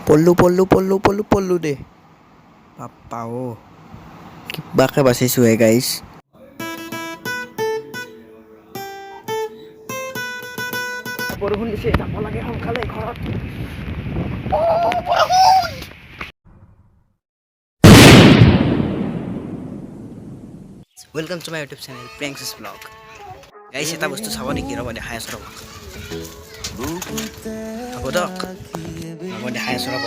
পল্লু দে বাপ্পা অ' কিবাকে বাচিছোঁ hey guys. বৰষুণ দিছে, যাব লাগে সোনকালে ঘৰত। Welcome to my YouTube channel pranks vlog. Guys এটা বস্তু চাব নেকি? ৰ'ব দেখাই আছোঁ ৰ'ব। হ'ব দিয়ক, ৰ'ব দেখাই আছোঁ ৰ'ব।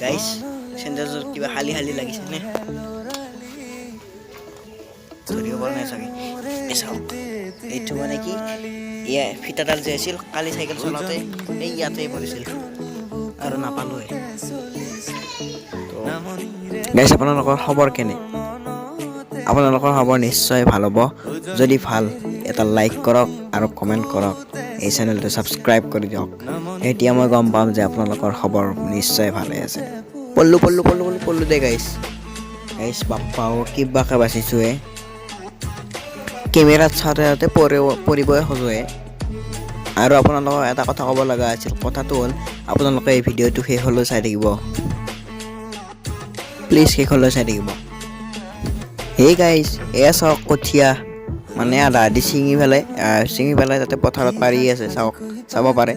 গাইজ চেণ্ডেলযোৰ কিবা খালী লাগিছে নে? ধৰিব পৰা নাই চাগে। চাওক এইটো মানে কি, ফিটাডাল যে আছিল কালি চাইকেল চলাওঁতে এই ইয়াতে পৰিছিল আৰু নাপালোৱে। গাইজ আপোনালোকৰ খবৰ কেনে? আপোনালোকৰ খবৰ নিশ্চয় ভাল হ'ব। যদি ভাল এটা লাইক কৰক আৰু কমেণ্ট কৰক, এই চেনেলটো ছাবস্ক্ৰাইব কৰি দিয়ক। এতিয়া মই গম পাম যে আপোনালোকৰ খবৰ নিশ্চয় ভালে আছে। পল্লু দে গাইজ বাপ্পা অ' কিবাকে বাচিছোঁ হে। কেমেৰাত চাওঁতে পৰিবই খোজোৱে। আৰু আপোনালোকক এটা কথা ক'ব লগা আছিল, কথাটো হ'ল আপোনালোকে এই ভিডিঅ'টো শেষলৈ চাই থাকিব, প্লিজ শেষলৈ চাই থাকিব। হেই গাইজ এয়া চাওক কঠীয়া মানে আধা আধি ছিঙি পেলাই তাতে পথাৰত পাৰি আছে, চাব পাৰে।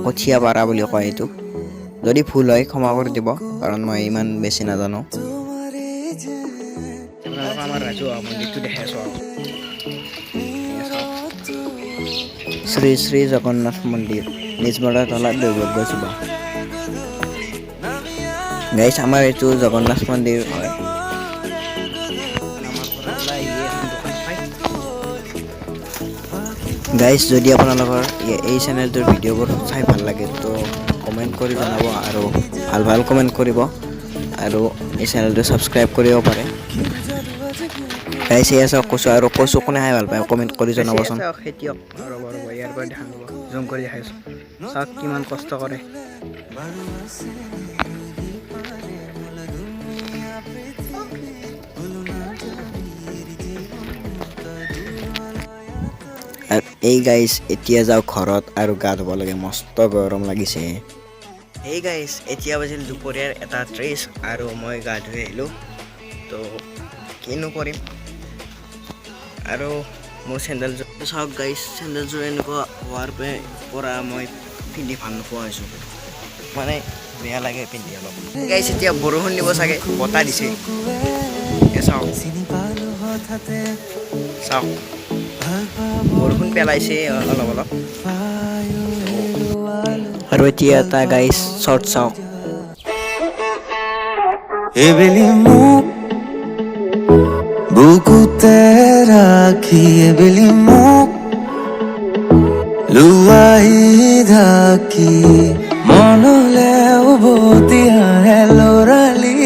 কঠীয়া পাৰা বুলি কয় এইটো। যদি ভুল হয় ক্ষমা কৰি দিব, কাৰণ মই ইমান বেছি নাজানো। আমাৰ ৰাজহুৱা মন্দিৰটো দেখাই আছোঁ আৰু শ্ৰী শ্ৰী জগন্নাথ মন্দিৰ, নিজমৰা তলাত দৈৱজ্ঞ চুবা। গাইজ আমাৰ এইটো জগন্নাথ মন্দিৰ হয়। গাইজ যদি আপোনালোকৰ এই চেনেলটোৰ ভিডিঅ'বোৰ চাই ভাল লাগে তো কমেণ্ট কৰি জনাব, আৰু ভাল কমেণ্ট কৰিব, আৰু এই চেনেলটো ছাবস্ক্ৰাইব কৰিব পাৰে। গাইজ এয়া চাওক কচু, আৰু কচু কোনে খাই ভাল পায় কমেণ্ট কৰি জনাবচোন। খেতিয়ক ৰ'ব ইয়াৰ পৰা দেখা যাব, জুম কৰি দেখাইছোঁ। চাওক কিমান কষ্ট কৰে। এই গাইজ এতিয়া যাওঁ ঘৰত আৰু গা ধুব লাগে, মস্ত গৰম লাগিছে। এই গাইজ এতিয়া বাজিল দুপৰীয়াৰ 1:30 আৰু মই গা ধুই আহিলোঁ। তো কিনো কৰিম, আৰু মোৰ চেণ্ডেলযোৰ চাওক গাইজ, চেণ্ডেলযোৰ এনেকুৱা হোৱাৰ পৰা মই পিন্ধি ভাল নোপোৱা হৈছোঁ, মানে বেয়া লাগে পিন্ধি অলপ। গাইজ এতিয়া বৰষুণ দিব চাগে, বতাহ দিছে। চাওক বৰষুণ পেলাইছে অলপ। আৰু এতিয়া এটা গাইজ শ্বৰ্ট চাওক। এবেলি মোক বুকুতে ৰাখি, এবেলি মোক লুৱাই ঢাকি, মনলে উভতি আহে লৰালি,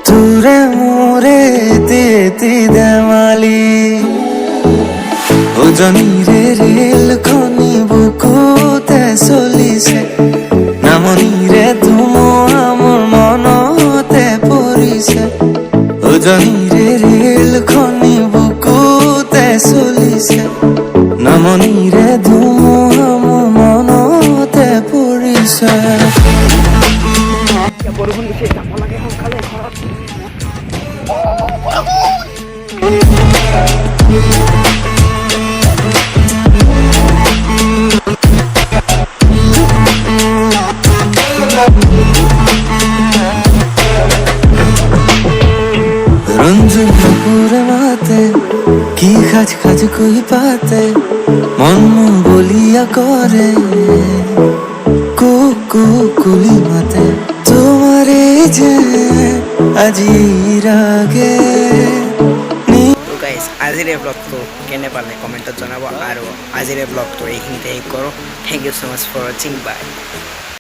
তোৰে মোৰে এটি ধেমালি। উজনিৰে ৰেলখনি বুকুতে চলিছে, নামনিৰে ধুমুহা মোৰ মনতে পৰিছে। উজনিৰে ৰেলখনি বুকুতে চলিছে, নামনিৰে ধুমুহা মোৰ মনতে পৰিছে। বৰষুণ দিছে, যাব লাগে সোনকালে ঘৰত। ৰঞ্জন ঠাকুৰে মাতে কি খাজ কই পাতে, মন বলিয়া কৰে কুলি মাতে, তোমাৰে যে আজি ৰাগে। তো গাইজ আজিৰ এই ব্লগটো কেনে পালে কমেণ্টত জনাব, আৰু আজিৰ এই ব্লগটো এইখিনিতে শেষ কৰোঁ। Thank you so' much for ৱাচিং, বাই।